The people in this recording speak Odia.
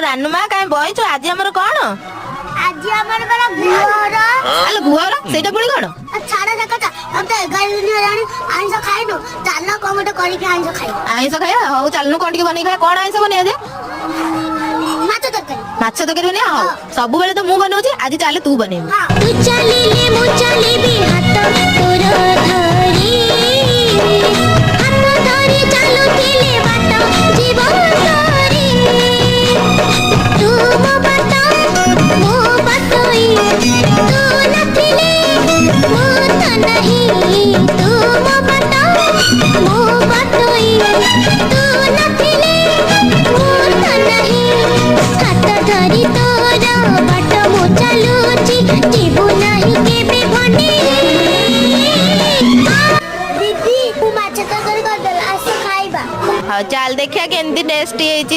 ରାନୁମା କାଇଁ ବଇଛୁ? ଆଜି ଆମର କଣ? ଆଜି ଆମର କଣ ଗୁହର? ଆଲୋ ଗୁହର ସେଇଟା ପୁଣି କଣ? ଛାଡ ସେ କଥା। ମତେ 11 ଦିନ ହେଲାଣି ଆଇଁଷ ଖାଇନୁ। ଚାଲ କଣ ଗୋଟେ କରିକି ଆଇଁଷ ଖାଇବା। ଆଇଁଷ ଖାଇବା? ହଉ ଚାଲୁନୁ କଣ ଟିକେ ବନେଇ ଖାଇବା। କଣ ଆଇଁଷ ବନେଇବା ଯେ? ମାଛ ତରକାରୀ। ମାଛ ତରକାରୀ ବନେଇବା? ହଉ ସବୁବେଳେ ତ ମୁଁ ବନଉଛି, ଆଜି ଚାଲେ ତୁ ବନେଇବୁ। ତୁ ଚାଲିଲେ ମୁଁ ଚାଲିବି ହାତ ତୋର ଧରି। ହାତ ଧରି ଚାଲୁଥିଲେ ବାଟ ଜୀବନ ଧରି। ତୁ ମୋ ବାଟ ମୋ ବାଟୋଇ। ତୁ ନଥିଲେ ମୁଁ ତ ନାହିଁ। ତୁ ମୋ ବାଟ ମୋ ବାଟୋଇ। ତୁ ନଥିଲେ ମୁଁ ତ ନାହିଁ। ହାତ ଧରି ତୋର ବାଟ ମୁଁ ଚାଲୁଛି, ଯିବୁ ନାହିଁ କେବେ ଭଣ୍ଡି। ଦିଦି ତୁ ମାଛ ତରକାରୀ କରିଦେଲ, ଆସ ଖାଇବା। ହଉ ଚାଲ ଦେଖିବା କେମିତି ଟେଷ୍ଟି ହେଇଛି।